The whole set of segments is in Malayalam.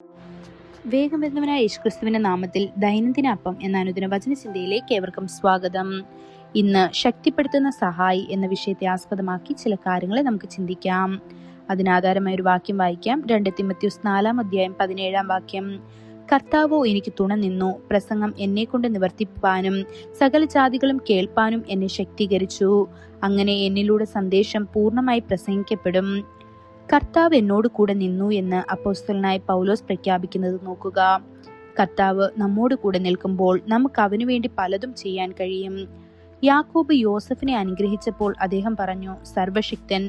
വേഗം വരുന്നവനായ യേശുക്രിസ്തുവിന്റെ നാമത്തിൽ ദൈനംദിന അപ്പം എന്ന അനുദിന വചനചിന്തയിലേക്ക് ഏവർക്കും സ്വാഗതം. ഇന്ന് ശക്തിപ്പെടുത്തുന്ന സഹായി എന്ന വിഷയത്തെ ആസ്പദമാക്കി ചില കാര്യങ്ങളെ നമുക്ക് ചിന്തിക്കാം. അതിനാധാരമായ ഒരു വാക്യം വായിക്കാം. 2 തിമോഥെയോസ് 4:17 കർത്താവോ എനിക്ക് തുണ നിന്നു, പ്രസംഗം എന്നെക്കൊണ്ട് നിവർത്തിപ്പാനും സകല ജാതികളും കേൾപ്പാനും എന്നെ ശക്തീകരിച്ചു. അങ്ങനെ എന്നിലൂടെ സന്ദേശം പൂർണ്ണമായി പ്രസംഗിക്കപ്പെടും. കർത്താവ് എന്നോട് കൂടെ നിന്നു എന്ന് അപ്പോസ്തലനായ പൗലോസ് പ്രഖ്യാപിക്കുന്നത് നോക്കുക. കർത്താവ് നമ്മോട് കൂടെ നിൽക്കുമ്പോൾ നമുക്ക് അവനു വേണ്ടി പലതും ചെയ്യാൻ കഴിയും. യാക്കോബ് യോസഫിനെ അനുഗ്രഹിച്ചപ്പോൾ അദ്ദേഹം പറഞ്ഞു, സർവശക്തൻ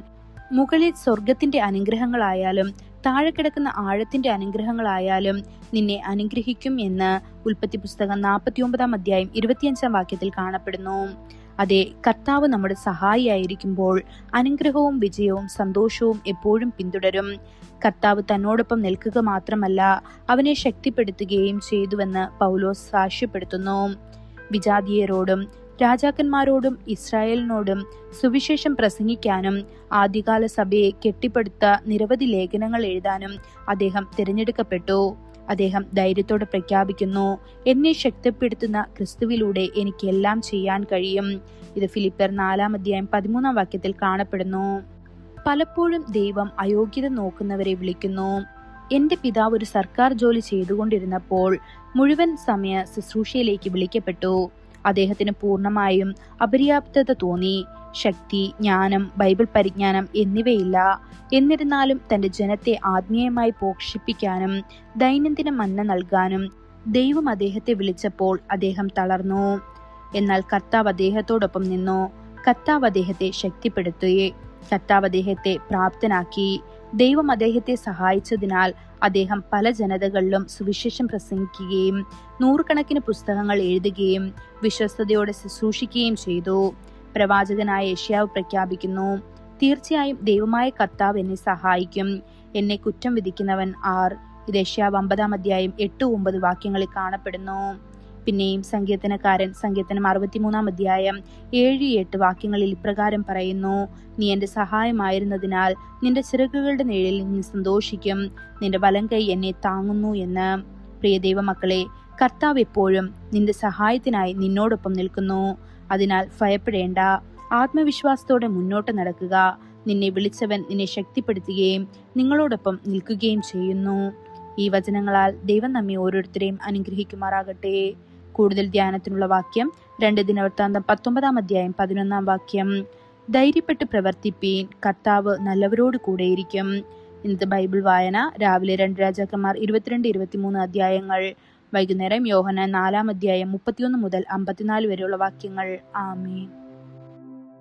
മുകളിൽ സ്വർഗത്തിന്റെ അനുഗ്രഹങ്ങളായാലും താഴെ കിടക്കുന്ന ആഴത്തിന്റെ അനുഗ്രഹങ്ങളായാലും നിന്നെ അനുഗ്രഹിക്കും എന്ന് ഉൽപ്പത്തി പുസ്തകം 49:25 കാണപ്പെടുന്നു. അതെ, കർത്താവ് നമ്മുടെ സഹായിയായിരിക്കുമ്പോൾ അനുഗ്രഹവും വിജയവും സന്തോഷവും എപ്പോഴും പിന്തുടരും. കർത്താവ് തന്നോടൊപ്പം നിൽക്കുക മാത്രമല്ല, അവനെ ശക്തിപ്പെടുത്തുകയും ചെയ്തുവെന്ന് പൗലോസ് സാക്ഷ്യപ്പെടുത്തുന്നു. വിജാതീയരോടും രാജാക്കന്മാരോടും ഇസ്രായേലിനോടും സുവിശേഷം പ്രസംഗിക്കാനും ആദ്യകാല സഭയെ കെട്ടിപ്പടുത്ത നിരവധി ലേഖനങ്ങൾ എഴുതാനും അദ്ദേഹം തിരഞ്ഞെടുക്കപ്പെട്ടു. അദ്ദേഹം ധൈര്യത്തോടെ പ്രഖ്യാപിക്കുന്നു, എന്നെ ശക്തിപ്പെടുത്തുന്ന ക്രിസ്തുവിലൂടെ എനിക്ക് എല്ലാം ചെയ്യാൻ കഴിയും. ഇത് ഫിലിപ്പിയർ 4:13 കാണപ്പെടുന്നു. പലപ്പോഴും ദൈവം അയോഗ്യത നോക്കുന്നവരെ വിളിക്കുന്നു. എന്റെ പിതാവ് ഒരു സർക്കാർ ജോലി ചെയ്തുകൊണ്ടിരുന്നപ്പോൾ മുഴുവൻ സമയ ശുശ്രൂഷയിലേക്ക് വിളിക്കപ്പെട്ടു. അദ്ദേഹത്തിന് പൂർണ്ണമായും അപര്യാപ്തത തോന്നി. ശക്തി, ജ്ഞാനം, ബൈബിൾ പരിജ്ഞാനം എന്നിവയില്ല. എന്നിരുന്നാലും തന്റെ ജനത്തെ ആത്മീയമായി പോഷിപ്പിക്കാനും ദൈനംദിന മന്ന നൽകാനും ദൈവം അദ്ദേഹത്തെ വിളിച്ചപ്പോൾ അദ്ദേഹം തളർന്നു. എന്നാൽ കർത്താവ് അദ്ദേഹത്തോടൊപ്പം നിന്നു. കർത്താവ് അദ്ദേഹത്തെ ശക്തിപ്പെടുത്തുകയും കർത്താവ് അദ്ദേഹത്തെ പ്രാപ്തനാക്കി. ദൈവം അദ്ദേഹത്തെ സഹായിച്ചതിനാൽ അദ്ദേഹം പല ജനതകളിലും സുവിശേഷം പ്രസംഗിക്കുകയും 100 കണക്കിന് പുസ്തകങ്ങൾ എഴുതുകയും വിശ്വസ്തയോടെ ശുശ്രൂഷിക്കുകയും ചെയ്തു. പ്രവാചകനായ യെശയ്യാവ് പ്രഖ്യാപിക്കുന്നു, തീർച്ചയായും ദൈവമായ കർത്താവ് എന്നെ സഹായിക്കും. എന്നെ കുറ്റം വിധിക്കുന്നവൻ ആർ? ഇത് യെശയ്യാവ് 50:8-9 കാണപ്പെടുന്നു. പിന്നെയും സങ്കീർത്തനക്കാരൻ സങ്കീർത്തനം 63:7-8 ഇപ്രകാരം പറയുന്നു, നീ എന്റെ സഹായമായിരുന്നതിനാൽ നിന്റെ ചിറകുകളുടെ നിഴലിൽ നീ സന്തോഷിക്കും, നിന്റെ വലംകൈ എന്നെ താങ്ങുന്നു എന്ന്. പ്രിയ ദൈവമക്കളെ, കർത്താവ് എപ്പോഴും നിന്റെ സഹായത്തിനായി നിന്നോടൊപ്പം നിൽക്കുന്നു. അതിനാൽ ഭയപ്പെടേണ്ട, ആത്മവിശ്വാസത്തോടെ മുന്നോട്ട് നടക്കുക. നിന്നെ വിളിച്ചവൻ നിന്നെ ശക്തിപ്പെടുത്തുകയും നിങ്ങളോടൊപ്പം നിൽക്കുകയും ചെയ്യുന്നു. ഈ വചനങ്ങളാൽ ദൈവം നമ്മെ ഓരോരുത്തരെയും അനുഗ്രഹിക്കുമാറാകട്ടെ. കൂടുതൽ ധ്യാനത്തിനുള്ള വാക്യം 2 ദിനവൃത്താന്തം 19:11 ധൈര്യപ്പെട്ട് പ്രവർത്തിപ്പീൻ, കർത്താവ് നല്ലവരോട് കൂടെയിരിക്കും. ഇന്നത്തെ ബൈബിൾ വായന രാവിലെ 2 രാജാക്കന്മാർ 22-23 വൈകുന്നേരം യോഹന്നാൻ 4:31-54 വാക്യങ്ങൾ. ആമേൻ.